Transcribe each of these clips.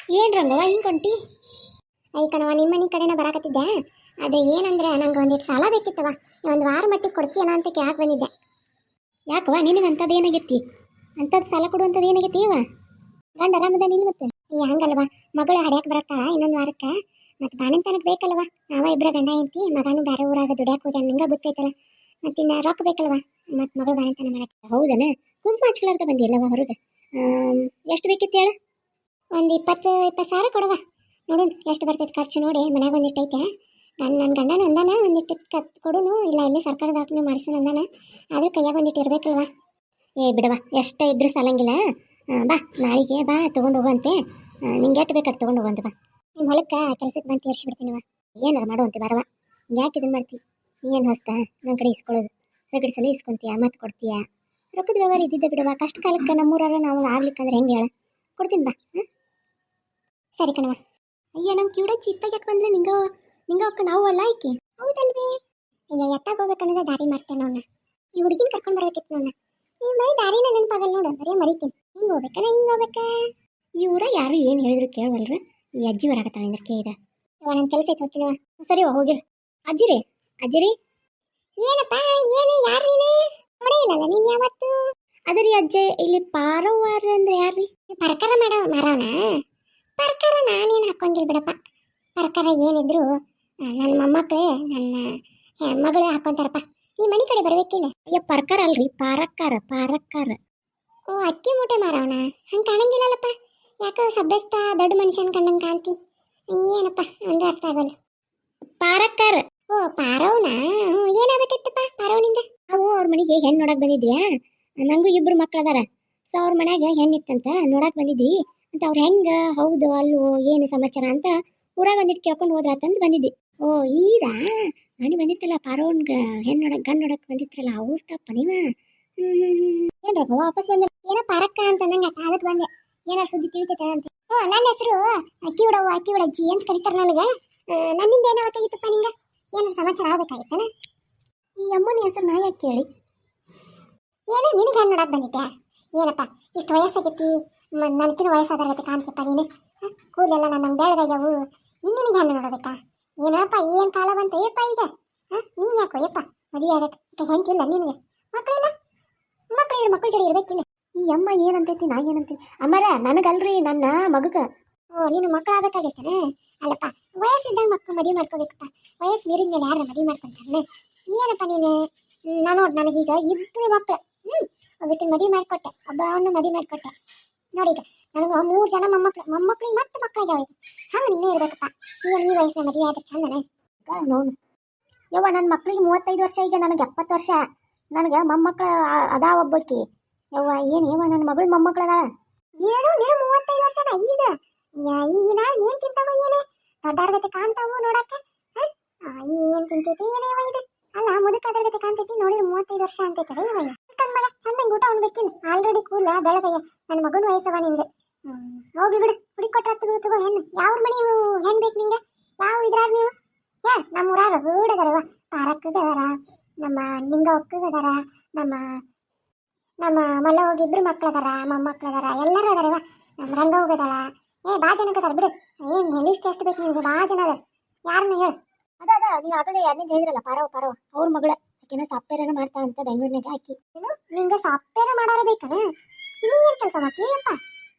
ಏನು ರಂಗವ್ವ ಹಿಂಗೆ ಹೊಂಟಿ? ಐಕಣವ ನಿಮ್ಮ ಮನೆ ಕಡೆನ ಬರಾಕತ್ತಿದ್ದೆ. ಅದು ಏನಂದ್ರೆ ನಂಗೆ ಒಂದಿಟ್ಟು ಸಾಲ ಬೇಕಿತ್ತವ. ಒಂದು ವಾರ ಮಟ್ಟಿಗೆ ಕೊಡ್ತೀಯನ ಅಂತ ಕೇಳಕ್ಕೆ ಬಂದಿದ್ದೆ. ಯಾಕವ್ವ ನಿನಗೆ ಅಂಥದ್ದು ಏನಾಗೈತಿ? ಅಂಥದ್ದು ಸಾಲ ಕೊಡುವಂಥದ್ದು ಏನಾಗೈತಿ ಇವ? ಗಂಡ ಆರಾಮದ ನಿನ್ನ ಮತ್ತೆ? ಹಂಗಲ್ವ, ಮಗಳು ಹಡ್ಯಾಕೆ ಬರತ್ತಾಳ ಇನ್ನೊಂದು ವಾರಕ್ಕೆ. ಮತ್ತು ಬಾಣಿನ ತನಕ ಬೇಕಲ್ವ? ನಾವ ಇಬ್ಬರ ಗಂಡ ಐತಿ, ಮಗನೂ ಬೇರೆ ಊರಾಗ ದುಡ್ಯಾಕೆ ಹೋಗ್ಯಾನ, ನಿಂಗೆ ಗೊತ್ತೈತಲ್ಲ. ಮತ್ತು ಇನ್ನು ರೊಕ್ಕ ಬೇಕಲ್ವ, ಮತ್ತು ಮಗಳು ಬಾಣಿತನ ಮಾಡಕ್ಕೆ. ಹೌದನ? ಕುಂಕುಮ ಹಚ್ಕೊಳಾರ್ದ ಬಂದಿಲ್ಲವ ಹೊರಗೆ. ಎಷ್ಟು ಬೇಕಿತ್ತು ಹೇಳು? ಒಂದು 20 ಸಾವಿರ ಕೊಡವ. ನೋಡೋಣ ಎಷ್ಟು ಬರ್ತೈತೆ ಖರ್ಚು ನೋಡಿ. ಮನ್ಯಾಗ ಒಂದಿಟ್ಟು ಐತೆ. ನನ್ನ ಗಂಡನ ಅಂದಾನ ಒಂದಿಟ್ಟು ಕೊಡುನು, ಇಲ್ಲ ಇಲ್ಲಿ ಸರ್ಕಾರ ದಾಖಲೆ ಮಾಡಿಸೋಣ ಅಂದಾನ. ಆದರೂ ಕೈಯಾಗ ಒಂದಿಟ್ಟು ಇರಬೇಕಲ್ವ. ಏ ಬಿಡವ, ಎಷ್ಟ ಇದ್ರೂ ಸಾಲಂಗಿಲ್ಲ. ಬಾ ನಾಳೆಗೆ ಬಾ ತೊಗೊಂಡು ಹೋಗುವಂತೆ. ನಿಂಗೆ ಎಷ್ಟು ಬೇಕಾದ್ರೆ ತೊಗೊಂಡು ಹೋಗುವಂತೆ. ಬಾ ನಿಮ್ಮ ಹೊಲಕ್ಕೆ ಕೆಲಸಕ್ಕೆ ಬಂದು ತೀರಿಸ್ಬಿಡ್ತೀನಿವ. ಏನಾರ ಮಾಡುವಂತೆ ಬರವ. ಯಾಕೆ ಇದನ್ನು ಮಾಡ್ತೀವಿ? ಏನು ಹೊಸ್ತಾ ನನ್ನ ಕಡೆ ಇಸ್ಕೊಳ್ಳೋದು? ರಗಡ ಸಲ ಇಸ್ಕೊಂತೀಯ ಮತ್ತು ಕೊಡ್ತೀಯ. ರೊಕ್ಕದ ವ್ಯವಹಾರ ಇದ್ದಿದ್ದೆ ಬಿಡವ. ಕಷ್ಟ ಕಾಲಕ್ಕೆ ನಮ್ಮೂರಾರ ನಾವು ಆಗ್ಲಿಕ್ಕಂದ್ರೆ ಹೆಂಗೆ ಹೇಳ? ಕೊಡ್ತೀನಿ ಬಾ. ಸರಿ ಕಣವ. ಅಯ್ಯ ನಮ್ಮ ಕಿವಿಡ ಚಿತ್ತಾಗ ಯಾಕೆ ಬಂದ್ರೆ ನಿಂಗ ಅಕ್ಕ ನಾವು ಅಲ್ಲ ಐಕಿ. ಹೌದಲ್ವೇ? ಅಯ್ಯ ಎತ್ತಾಗ ಹೋಗ್ಬೇಕನ್ನೋದ ದಾರಿ ಮಾಡ್ತೇನೆ ಅವನ್ನ. ಈ ಹುಡುಗಿನ ಕರ್ಕೊಂಡು ಬರ್ಬೇಕಿತ್ತು ನನ್ನ. ಈ ಮೈ ದಾರಿನ ನೆನಪಾಗಲ್ಲ ನೋಡು, ಬರೀ ಮರಿತೀನಿ. ಹಿಂಗೆ ಹೋಗ್ಬೇಕಣ್ಣ, ಹಿಂಗೆ ಹೋಗ್ಬೇಕ. ಈ ಊರ ಯಾರು ಏನು ಹೇಳಿದ್ರು ಕೇಳವಲ್ರ. ಈ ಅಜ್ಜಿ ಬರಾಕತ್ತಾಳ ಅಂದ್ರೆ ಕೇಳಿದ. ನನ್ನ ಕೆಲಸ ಐತೆ ಹೋಗ್ತೀನವ. ಸರಿ ಹೋಗಿರ. ಅಜ್ಜಿರಿ ಅಜ್ಜಿರಿ. ಏನಪ್ಪ ಏನು? ಯಾರು ನೀನು? ನೋಡೇ ಇಲ್ಲಲ್ಲ ನೀನು ಯಾವತ್ತು? ಅದರಿ ಅಜ್ಜೆ, ಇಲ್ಲಿ ಪಾರವಾರ ಅಂದ್ರೆ ಯಾರ್ರಿ? ಪರಕಾರ ಮಾರವನ. ಪರ್ಕಾರ ನಾನೇನು ಹಾಕೊಂಗಿಲ್ಲ ಬಿಡಪ್ಪ. ಪರ್ಕಾರ ಏನಿದ್ರು ನನ್ನ ಮೊಮ್ಮಕ್ಕಳೇ, ನನ್ನ ಮಗಳೇ ಹಾಕೊಂತಾರಪ್ಪ. ನೀ ಮನೆ ಕಡೆ ಬರ್ಬೇಕಿಲ್ಲ? ಅಯ್ಯ ಪರ್ಕಾರ ಅಲ್ರಿ, ಪಾರಕ್ಕಾರ. ಓ ಅಕ್ಕಿ ಮೂಟೆ ಮಾರವಣ. ಹಂಗೆ ಕಾಣಂಗಿಲ್ಲಲ್ಲಪ್ಪ. ಯಾಕೆ ಸಭ್ಯಸ್ಥ ದೊಡ್ಡ ಮನುಷ್ಯನ ಕಂಡಂಗೆ ಕಾಣ್ತಿ? ಏನಪ್ಪ ಒಂದು ಅರ್ಥ ಆಗಲ್ಲ. ಪಾರಕ್ಕಾರ. ಓ ಪಾರವನ. ಏನಾಗಬೇಕಿತ್ತಪ್ಪ ಪಾರವನಿಂದ? ನಾವು ಅವ್ರ ಮನೆಗೆ ಹೆಣ್ಣು ನೋಡಕ್ಕೆ ಬಂದಿದ್ವಿ. ನನಗೂ 2 ಮಕ್ಳು ಅದಾರ. ಸೊ ಅವ್ರ ಮನ್ಯಾಗ ಹೆಣ್ಣಿತ್ತಂತ ನೋಡಕ್ಕೆ ಬಂದಿದ್ವಿ. ಅಂತ ಅವ್ರು ಹೆಂಗೆ ಹೌದು ಅಲ್ಲೋ ಏನು ಸಮಾಚಾರ ಅಂತ ಊರಾಗ ಒಂದಿಟ್ಟು ಕೇಳ್ಕೊಂಡು ಹೋದ್ರಾತಂದು ಬಂದಿದ್ದಿ. ಓ ಈದಾ ಮನೆ ಬಂದಿತ್ತಲ್ಲ ಪಾರೋನ್ಗೆ ಹೆಣ್ಣು ನೋಡಕ್ಕೆ ಗಂಡು ನೋಡಕ್ಕೆ ಬಂದಿತ್ತಲ್ಲ ಅವ್ರ ತಪ್ಪ ನೀವ? ಏನು ರೊಕ್ಕ ವಾಪಸ್ ಬಂದ? ಏನೋ ಪಾರಕ್ಕ ಅಂತ ನಂಗೆ ಅದಕ್ಕೆ ಬಂದೆ. ಏನಾರು ಸುದ್ದಿ ತಿಳಿತೈತೆ ಅಂತ. ನನ್ನ ಹೆಸರು ಅಕ್ಕಿ ಉಡಜ್ಜಿ ಅಂತ ಕರೀತಾರೆ ನನಗೆ. ನನ್ನಿಂದ ಏನಾಗತ್ತಾಗಿತ್ತಪ್ಪ ನಿಂಗೆ? ಏನಾರು ಸಮಾಚಾರ ಆಗ್ಬೇಕಾಗಿತ್ತನ? ಈ ಅಮ್ಮನ ಹೆಸರು ನಾ ಯಾಕೆ ಕೇಳಿ? ಏನೋ ನಿನಗೆ ಹೆಣ್ಣು ನೋಡಕ್ಕೆ ಬಂದಿದ್ದೆ. ಏನಪ್ಪ ಇಷ್ಟು ವಯಸ್ಸಾಗೈತಿ, ನನಗಿನ ವಯಸ್ಸಾದಾಗತ್ತೆ ಕಾಣ್ತಿಪ್ಪ ನೀನು. ಕೂದಲೆಲ್ಲ ನನ್ನ ಬೆಳಗಾಗ್ಯಾವು, ಇನ್ನಿನಿಗೆ ಹೆಣ್ಣು ನೋಡೋದಕ್ಕ? ಏನಪ್ಪ ಏನು ಕಾಲ ಬಂತು ಏಪ್ಪ ಈಗ? ನೀನು ಯಾಕೋ ಯಪ್ಪ ಮದುವೆ ಆಗಕ್ಕೆ ಹೆಂತಿಲ್ಲ ನಿನಗೆ? ಮಕ್ಕಳಿಲ್ಲ? ಮಕ್ಕಳು ಜೋಡಿ ಇರಬೇಕಿಲ್ಲ. ಈ ಅಮ್ಮ ಏನಂತೈತಿ ನಾ ಏನಂತೀನಿ? ಅಮ್ಮರ ನನಗಲ್ರಿ, ನನ್ನ ಮಗಗೆ. ಓ ನೀನು ಮಕ್ಕಳಾಗಬೇಕಾಗೈತಾನೆ? ಅಲ್ಲಪ್ಪ ವಯಸ್ಸಿದ್ದಾಗ ಮಕ್ಕಳು ಮದುವೆ ಮಾಡ್ಕೋಬೇಕಪ್ಪ. ವಯಸ್ಸು ಮೀರಿದ ಮೇಲೆ ಯಾರು ಮದುವೆ ಮಾಡ್ಕೊಂತಾನೆ? ಏನಪ್ಪ ನೀನು? ನೋಡಿ ನನಗೀಗ 2 ಮಕ್ಕಳು. ಒಬ್ಬಟ್ಟಿನ ಮದುವೆ ಮಾಡಿಕೊಟ್ಟೆ, ಒಬ್ಬವನ್ನು ಮದುವೆ ಮಾಡಿಕೊಟ್ಟೆ. ನೋಡಿ ಈಗ ನನಗೆ 3 ಜನ ಮೊಮ್ಮಕ್ಕಳಿಗೆ ಮತ್ತೆ ಮಕ್ಕಳಿಗೆ ಈಗ. ಹಂಗೆ ನೀನೇ ಇರ್ಬೇಕಪ್ಪ. ಈಗ ಈ ವಯಸ್ಸಿನ ಮದುವೆ ಆದ್ರೆ ಚಂದನೆ ನೋಡು. ಯವ್ವ ನನ್ನ ಮಕ್ಳಿಗೆ 35 ವರ್ಷ, ಈಗ ನನಗೆ 70 ವರ್ಷ. ನನಗೆ ಮೊಮ್ಮಕ್ಕಳು ಅದಾ ಒಬ್ಬಕ್ಕಿ. ಯವ್ವ ಏನು ಯವ್ವ ನನ್ನ ಮಗಳು ಮೊಮ್ಮಕ್ಕಳು ಅದ. ಏನು ನೀನು 35 ವರ್ಷನ ಈಗ? ಈಗ ನಾ ಏನು ತಿಂತಾವ? ಏನು ದೊಡ್ಡಾರ್ಗತೆ ಕಾಣ್ತಾವು ನೋಡಕ್ಕೆ? ಏನು ತಿಂತೈತಿ ಏನೇವ ಇದು? ಅಲ್ಲ ಮುದುಕಾದ್ರಗತೆ ಕಾಣ್ತೈತಿ, ನೋಡಿದ್ರೆ 35 ವರ್ಷ ಅಂತೈತೆ. ಇವ ಮಗ ಚಂದಂಗೆ ಊಟ ಉಣ್ಬೇಕಿಲ್ಲ. ಆಲ್ರೆಡಿ ಕೂದಲ ಬೆಳಗಯ್ಯ. ನನ್ನ ಮಗನ ವಯಸ್ಸವ ನಿಂಗೆ. ಹೋಗಿ ಬಿಡು, ಹುಡುಗಿ ಕೊಟ್ಟರೆ ತಗೋ ಹೆಣ್ಣು. ಯಾವ ಮನೆ ಹೆಣ್ಣು ಬೇಕು ನಿಂಗೆ? ಯಾವ ಇದ್ರಾರ ನೀವು? ನಮ್ಮ ಊರಾರ ಹೂಡದಾರವ. ಪಾರಕ್ಕದಾರ, ನಮ್ಮ ನಿಂಗ ಒಕ್ಕಗದಾರ, ನಮ್ಮ ಮಲ್ಲ ಹೋಗಿ 2 ಮಕ್ಳು ಅದಾರ, ಮೊಮ್ಮಕ್ಳು ಅದಾರ, ಎಲ್ಲರೂ ಅದಾರವ. ನಮ್ಮ ರಂಗ ಹೋಗದಾಳ. ಬಾ ಜನಕ್ಕೆ ಅದಾರ ಬಿಡು. ಏನು ಲಿಸ್ಟ್ ಎಷ್ಟು ಬೇಕು ನಿಮ್ಗೆ? ಬಾ ಜನ ಅದಾರ. ಯಾರನ್ನ ಹೇಳು? ಅದ ನೀವು ಆಗಲೇ ಯಾರನ್ನ ಹೇಳಿದ್ರಲ್ಲ, ಪಾರವ ಅವ್ರ ಮಗಳ. ಆಕಿನ ಸಾಫ್ಟ್ವೇರ್ ಮಾಡ್ತಾಳಂತ ಬೆಂಗಳೂರಿನಾಗ. ಆಕಿ ಏನು ನಿಂಗೆ ಸಾಫ್ಟ್ವೇರ್ ಮಾಡಾರ ಬೇಕನ? ನೀ ಏನು ಕೆಲಸ ಮಾಡ್ತೀಯಪ್ಪ?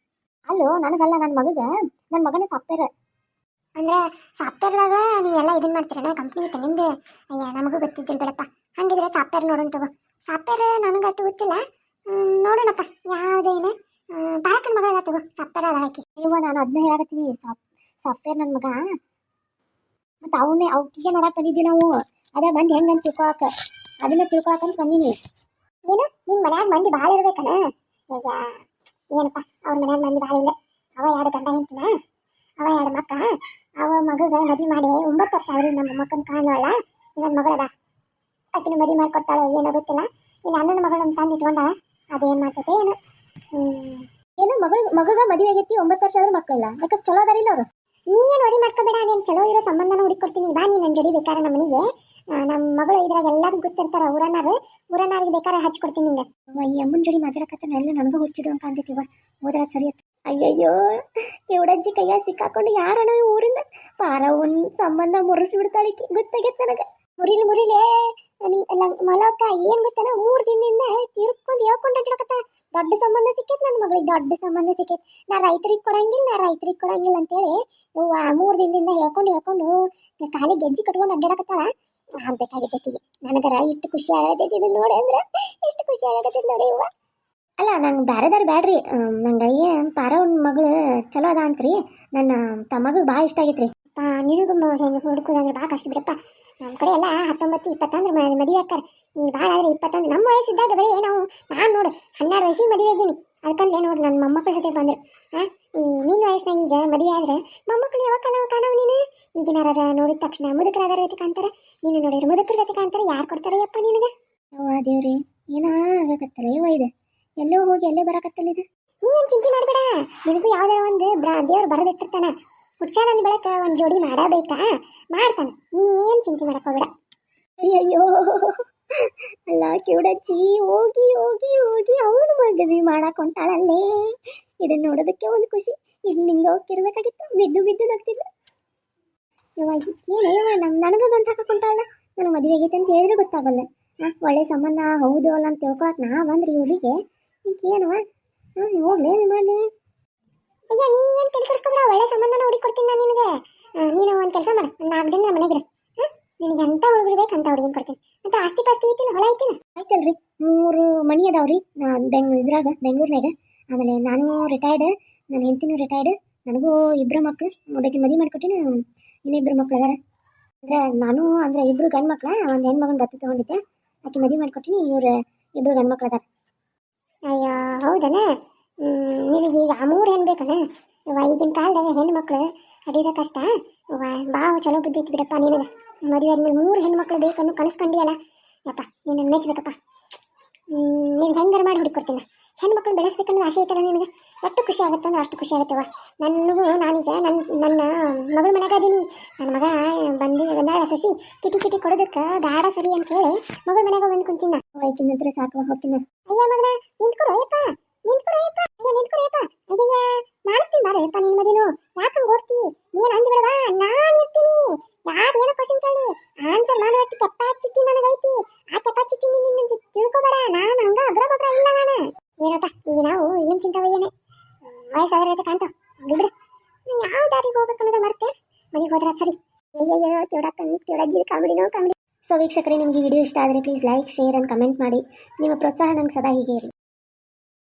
ಅಲ್ಲೋ ನನಗಲ್ಲ, ನನ್ನ ಮಗನ ಸಾಫ್ಟ್ವೇರ್. ಅಂದ್ರೆ ಸಾಫ್ಟ್ವೇರ್ದಾಗ ನೀವೆಲ್ಲ ಇದನ್ನ ಮಾಡ್ತೀರಣ್ಣ? ಕಂಪ್ನಿ ಐತೆ ನಿಮ್ದು? ಅಯ್ಯ ನಮಗೂ ಗೊತ್ತಿದ್ದಿಲ್ಲ ಬಿಡಪ್ಪ. ಹಂಗಿದ್ರೆ ಸಾಫ್ಟ್ವೇರ್ ನೋಡೋಣ ತಗೋ. ಸಾಫ್ಟ್ವೇರ್ ನನಗಟ್ಟು ಗೊತ್ತಿಲ್ಲ. ನೋಡೋಣಪ್ಪ ಯಾವುದೇನು. ಪಾರಕ್ಕನ ಮಗಳ ತಗೋ, ಸಾಫ್ಟ್ವೇರ್ ಅದ ಹಾಕಿ. ಇವ ನಾನು ಅದನ್ನ ಹೇಳಾಕತ್ತೀನಿ. ಸಾಫ್ಟ್ವೇರ್ ನನ್ನ ಮಗ. ಮತ್ತು ಅವಕಿಗೆ ನೋಡಕ್ಕೆ ಬಂದಿದ್ವಿ ನಾವು. ಅದೇ ಬಂದು ಹೆಂಗಂತ ತಿಳ್ಕೊಳಕ, ಅದನ್ನ ತಿಳ್ಕೊಳಕಂತ ಬಂದೀನಿ. ಏನು ನಿನ್ನ ಮನ್ಯಾಗ ಮಂದಿ ಭಾಳ ಇರ್ಬೇಕನ? ಈಗ ಏನಪ್ಪ ಅವ್ರ ಮನ್ಯಾಗ ಮಂದಿ ಭಾಳ ಇಲ್ಲ. ಅವ 2 ಗಂಡ ಹೆಂಡ್ತಿನ, ಅವ 2 ಮಕ್ಕಳ. ಅವ ಮಗಗ ಮದುವೆ ಮಾಡಿ 9 ವರ್ಷ ಅವ್ರಿಗೆ. ನಮ್ಮ ಮಕ್ಕನ ಕಾಣುವಲ್ಲ, ಇನ್ನೊಂದು ಮಗಳದ. ಆಕಿನ ಮದುವೆ ಮಾಡಿಕೊಡ್ತಾಳೋ ಏನೋ ಗೊತ್ತಿಲ್ಲ. ಇಲ್ಲಿ ಅಣ್ಣನ ಮಗಳನ್ನ ತಂದು ಇಟ್ಕೊಂಡ. ಅದೇನು ಮಾಡ್ತೈತೆ ಏನು? ಏನು ಮಗಗ ಮದುವೆ ಆಗೈತಿ, 9 ವರ್ಷ ಆದ್ರೂ ಮಕ್ಕಳಿಲ್ಲ. ಯಾಕೆ ಚಲೋ ಅದಾರಿಲ್ಲ ಅವರು? ನೀ ಏನು ವರಿ ಮಾಡ್ಕೋಬೇಡ. ನೀನು ಚಲೋ ಇರೋ ಸಂಬಂಧನ ಹುಡುಕೊಡ್ತೀನಿ. ಬಾ ನೀ ನನ್ನ ಜಡಿ ಬೇಕಾದ್ರೆ ನಮ್ಮ ಮನೆಗೆ. ನಮ್ಮ ಮಗಳು ಇದ್ರಾಗ ಎಲ್ಲರಿಗೂ ಗೊತ್ತಿರ್ತಾರ. ಊರನಾರಿಗೆ ಬೇಕಾದ್ರೆ ಹಚ್ಕೊಡ್ತೀನಿ ನಿಂಗೆ. ಈ ಅಮ್ಮನ ಜೋಡಿ ಮಾತಾಡಕತ್ತ ಎಲ್ಲ ನನಗೂ ಹುಚ್ಚಿಡು ಅಂತ ಕಾಣ್ತೈತಿವ. ಹೋದ್ರ ಸರಿ. ಅಯ್ಯಯ್ಯೋ ಕೆವಡಜ್ಜಿ ಕೈಯ ಸಿಕ್ಕಾಕೊಂಡು ಯಾರನ ಊರಿಂದ ಪಾರ ಒಂದು ಸಂಬಂಧ ಮುರಿಸಿ ಬಿಡ್ತಾಳೆ ಗೊತ್ತಾಗೈತೆ ನನಗೆ ಮುರಿಲೇ ಮಲಕ್ಕ ಏನ್ ಗೊತ್ತಾನ 3 ದಿನದಿಂದ ತಿರ್ಕೊಂಡು ಹೇಳ್ಕೊಂಡು ಅಡ್ಡಾಡಕತ್ತಾಳ ದೊಡ್ಡ ಸಂಬಂಧ ಸಿಕ್ಕೈತೆ ನನ್ನ ಮಗಳಿಗೆ ದೊಡ್ಡ ಸಂಬಂಧ ಸಿಕ್ಕೈತೆ ನಾ ರೈತರಿಗೆ ಕೊಡಂಗಿಲ್ಲ ಅಂತೇಳಿ 3 ದಿನದಿಂದ ಹೇಳ್ಕೊಂಡು ಕಾಲಿಗೆ ಗೆಜ್ಜಿ ಕಟ್ಕೊಂಡು ಅಡ್ಡಾಡಕತ್ತಾಳ ಆಗ್ಬೇಕಾಗಿದ್ದಕ್ಕಿಗೆ ನನಗರ ಇಷ್ಟು ಖುಷಿ ಆಗತೈತಿ ಇದನ್ನ ನೋಡಿ ಅಂದ್ರೆ ಎಷ್ಟು ಖುಷಿ ಆಗತೈತಿ ನೋಡಿ ಇವ ಅಲ್ಲ ನಂಗೆ ಬೇರೆದಾರು ಬ್ಯಾಡ್ರಿ ನಂಗೆ ಪಾರ ಒಂದು ಮಗಳು ಚಲೋ ಅದ ಅಂತ್ರಿ ನನ್ನ ತಮ್ಮಗೂ ಭಾಳ ಇಷ್ಟ ಆಗೈತ್ರಿ ನಿನಗೂ ಹೆಂಗೆ ಹುಡುಕೋದಂದ್ರೆ ಭಾಳ ಕಷ್ಟ ಬಿಡಪ್ಪ ನಮ್ಮ ಕಡೆ ಎಲ್ಲ 19, 20 ಅಂದ್ರೆ ಮದುವೆ ಆಕ್ಕಾರ ಈ ಭಾಳ ಆದರೆ 21 ನಮ್ಮ ವಯಸ್ಸಿದ್ದಾಗ ಬರೀ ನಾನು ನೋಡು 12 ವಯಸ್ಸಿಗೆ ಮದುವೆ ಆಗೀನಿ ಅದಕ್ಕಂದ್ರೆ ನೋಡು ನನ್ನ ಮೊಮ್ಮಕ್ಕಳ ಜೊತೆ ಬಂದರು ಈ ನಿನ್ನ ವಯಸ್ಸಿನಾಗ ಈಗ ಮದುವೆ ಆದ್ರೆ ಮೊಮ್ಮಕ್ಕಳು ಯಾವಾಗ ಕಾಣವು ನೀನು ಈಗಿನಾರ ನೋಡಿದ ತಕ್ಷಣ ಮುದುಕರಾದ ರೀತಿ ಕಾಣ್ತಾರೆ ನೀನು ನೋಡಿದ್ರೆ ಮುದುಕರ ಜೊತೆ ಕಾಣ್ತಾರೆ ಯಾರು ಕೊಡ್ತಾರೆ ಯಪ್ಪ ನಿನಗೆ ಅವ್ವ ದೇವ್ರಿ ಏನಾಗಕತ್ತಲ್ಲ ಇವ ಇದೆ ಎಲ್ಲೋ ಹೋಗಿ ಎಲ್ಲೇ ಬರಕತ್ತಲ್ಲ ಇದು ನೀ ಏನು ಚಿಂತೆ ಮಾಡಬೇಡ ನಿನಗೂ ಯಾವ್ದಾರ ಒಂದು ದೇವ್ರು ಬರೆದಿಟ್ಟಿರ್ತಾನೆ ಹುಡ್ಸಾನಂದ ಬೆಳಕ ಒಂದು ಜೋಡಿ ಮಾಡಬೇಕಾ ಮಾಡ್ತಾನೆ ನೀ ಏನು ಚಿಂತೆ ಮಾಡಕ್ ಹೋಗ್ಬೇಡ ಅಯ್ಯಯ್ಯೋ ಅಲ್ಲ ಕಿವುಡಚ್ಚಿ ಹೋಗಿ ಅವನು ಮದುವೆ ಮಾಡಕ್ ಹೊಂಟಾಳಲ್ಲೇ ಇದನ್ನ ನೋಡೋದಕ್ಕೆ ಒಂದು ಖುಷಿ ಇಲ್ಲಿ ನಿಂಗೆ ಹೋಗಿರ್ಬೇಕಾಗಿತ್ತು ಬಿದ್ದು ನಗ್ತಿದ್ದ ಏನಯ್ಯವ ನನಗೂ ಗಂಟು ಹಾಕೊಂಟಾಳ ನನಗೆ ಮದುವೆ ಆಗೈತೆ ಅಂತ ಹೇಳಿದ್ರೆ ಗೊತ್ತಾಗಲ್ಲ ಒಳ್ಳೆ ಸಂಬಂಧ ಹೌದು ಅಲ್ಲ ಅಂತ ತಿಳ್ಕೊಳಕ್ ನಾ ಬಂದ್ರಿ ಊರಿಗೆ ಏನವ ಹೋಗ್ಲಿ ಏನು ಮಾಡಲಿ ಅಯ್ಯ ನೀ ಏನು ತಲೆ ಕೆಡಿಸ್ಕೊಬೇಡ ಒಳ್ಳೆ ಸಂಬಂಧನ ಹುಡುಕೊಡ್ತೀನಿ ನಾನು ನಿನಗೆ ನೀನು ಒಂದು ಕೆಲಸ ಮಾಡು ಒಂದು 4 ದಿನ ಮನೆಗಿರ ನಿನಗೆ ಎಂಥ ಹುಡುಗರು ಬೇಕು ಅಂತ ಹುಡುಗಿನ ಕೊಡ್ತೀನಿ ಮತ್ತು ಆಸ್ತಿ ಪಾಸ್ತಿ ಐತಿಲ್ಲ ಹೊಲ ಐತಿಲ್ಲ ಆಯ್ತಲ್ರಿ 3 ಮನಿ ಅದಾವ್ರಿ ಬೆಂಗಳೂರಿನಾಗ ಆಮೇಲೆ ನಾನು ರಿಟೈರ್ಡ್ ನನ್ನ ಹೆಂಡತಿನೂ ರಿಟೈರ್ಡ್ ನನಗೂ 2 ಮಕ್ಕಳು ಒಬ್ಬಾಕಿ ಮದುವೆ ಮಾಡ್ಕೊಟ್ಟಿನಿ ಇನ್ನೂ 2 ಮಕ್ಳು ಅದಾರ ಅಂದರೆ ನಾನು ಅಂದರೆ 2 ಗಂಡು ಮಕ್ಳ ಒಂದು ಹೆಣ್ಮಗನ ದತ್ತು ತೊಗೊಂಡಿದ್ದೆ ಆಕೆ ಮದುವೆ ಮಾಡ್ಕೊಟ್ಟಿನಿ ಇವ್ರು 2 ಗಂಡು ಮಕ್ಳು ಅದಾರ ಅಯ್ಯೋ ಹೌದನ ನಿನಗೆ ಈಗ 3 ಹೆಣ್ಣು ಬೇಕನ ಈಗಿನ ಕಾಲದಾಗ ಹೆಣ್ಮಕ್ಳು ಅಡಿದ ಕಷ್ಟ ಭಾಳ ಚಲೋ ಬುದ್ಧಿ ಐತಿ ಬಿಡಪ್ಪ ನಿನಗೆ ಮದುವೆ ಆದ್ಮೇಲೆ 3 ಹೆಣ್ಮಕ್ಳು ಬೇಕನ್ನು ಕನಸ್ಕೊಂಡಿಯಲ್ಲ ಯಪ್ಪ ನೀನು ಮೆಚ್ಚಬೇಕಪ್ಪ ನೀನು ಹೆಂಗಾರು ಮಾಡಿ ಹುಡುಕೊಡ್ತೀನಿ ಹೆಣ್ಮಕ್ಳು ಬೆಳೆಸ್ಬೇಕನ್ನೋ ಆಸೆ ಐತಲ್ಲ ನಿನಗೆ ಎಷ್ಟು ಖುಷಿ ಆಗುತ್ತೆ ಅಂದ್ರೆ ಅಷ್ಟು ಖುಷಿ ಆಗುತ್ತವ ನನಗೂ ನಾನೀಗ ನನ್ನ ಮಗಳ ಮನೆಗೆ ಅದೀನಿ ನನ್ನ ಮಗ ಬಂದಾಳ ಸಸಿ ಕಿಟಿ ಕೊಡೋದಕ್ಕೆ ಗಾಢ ಸರಿ ಅಂತ ಹೇಳಿ ಮಗಳ ಮನೆಗೆ ಬಂದು ಕುಂತಿನ ಹೋಯ್ತಿನ ಹತ್ರ ಸಾಕುವ ಹೋಗ್ತೀನಿ ಅಯ್ಯ ಮಗನ ನಿಂತ್ಕೊರೋಯಪ್ಪ ಅಯ್ಯಯ್ಯ ಮಾಡಿಸ್ತೀನಿ ಬಾರ ಯಪ್ಪ ನಿನ್ನ ಮದಿನು ಯಾಕಂಗೆ ಓಡ್ತಿ ನೀನು ಅಂದ್ಬಿಡವಾ ನಾನು ಇರ್ತೀನಿ ಯಾರು ಏನೋ ಕ್ವಶನ್ ಕೇಳಿ ಆನ್ಸರ್ ಮಾಡುವಷ್ಟು ಕೆಪಾಸಿಟಿ ನನಗೈತಿ ಆ ಕೆಪಾಸಿಟಿ ನಿನ್ನ ತಿಳ್ಕೊಬೇಡ ನಾನು ಹಂಗ ಅಗ್ರ ಇಲ್ಲ ನಾನು ಏನಪ್ಪ ಈಗ ನಾವು ಏನು ತಿಂತಾವ ಏನೇ ವಯಸ್ಸಾದ್ರೆ ಕಾಣ್ತಾವ ಬಿಡು ಯಾವ ದಾರಿಗೆ ಹೋಗ್ಬೇಕು ಅನ್ನೋದು ಮರ್ತೆ ಮನೆಗೆ ಹೋದ್ರೆ ಸರಿ ಅಯ್ಯಯ್ಯೋ ಕೆವಡಜ್ಜಿ ಕಾಮಿಡಿ ಸೊ ವೀಕ್ಷಕರೇ ನಿಮಗೆ ವಿಡಿಯೋ ಇಷ್ಟ ಆದರೆ please like share and comment ಮಾಡಿ ನಿಮ್ಮ ಪ್ರೋತ್ಸಾಹ ನಂಗೆ ಸದಾ ಹೀಗೆ ಇರಲಿ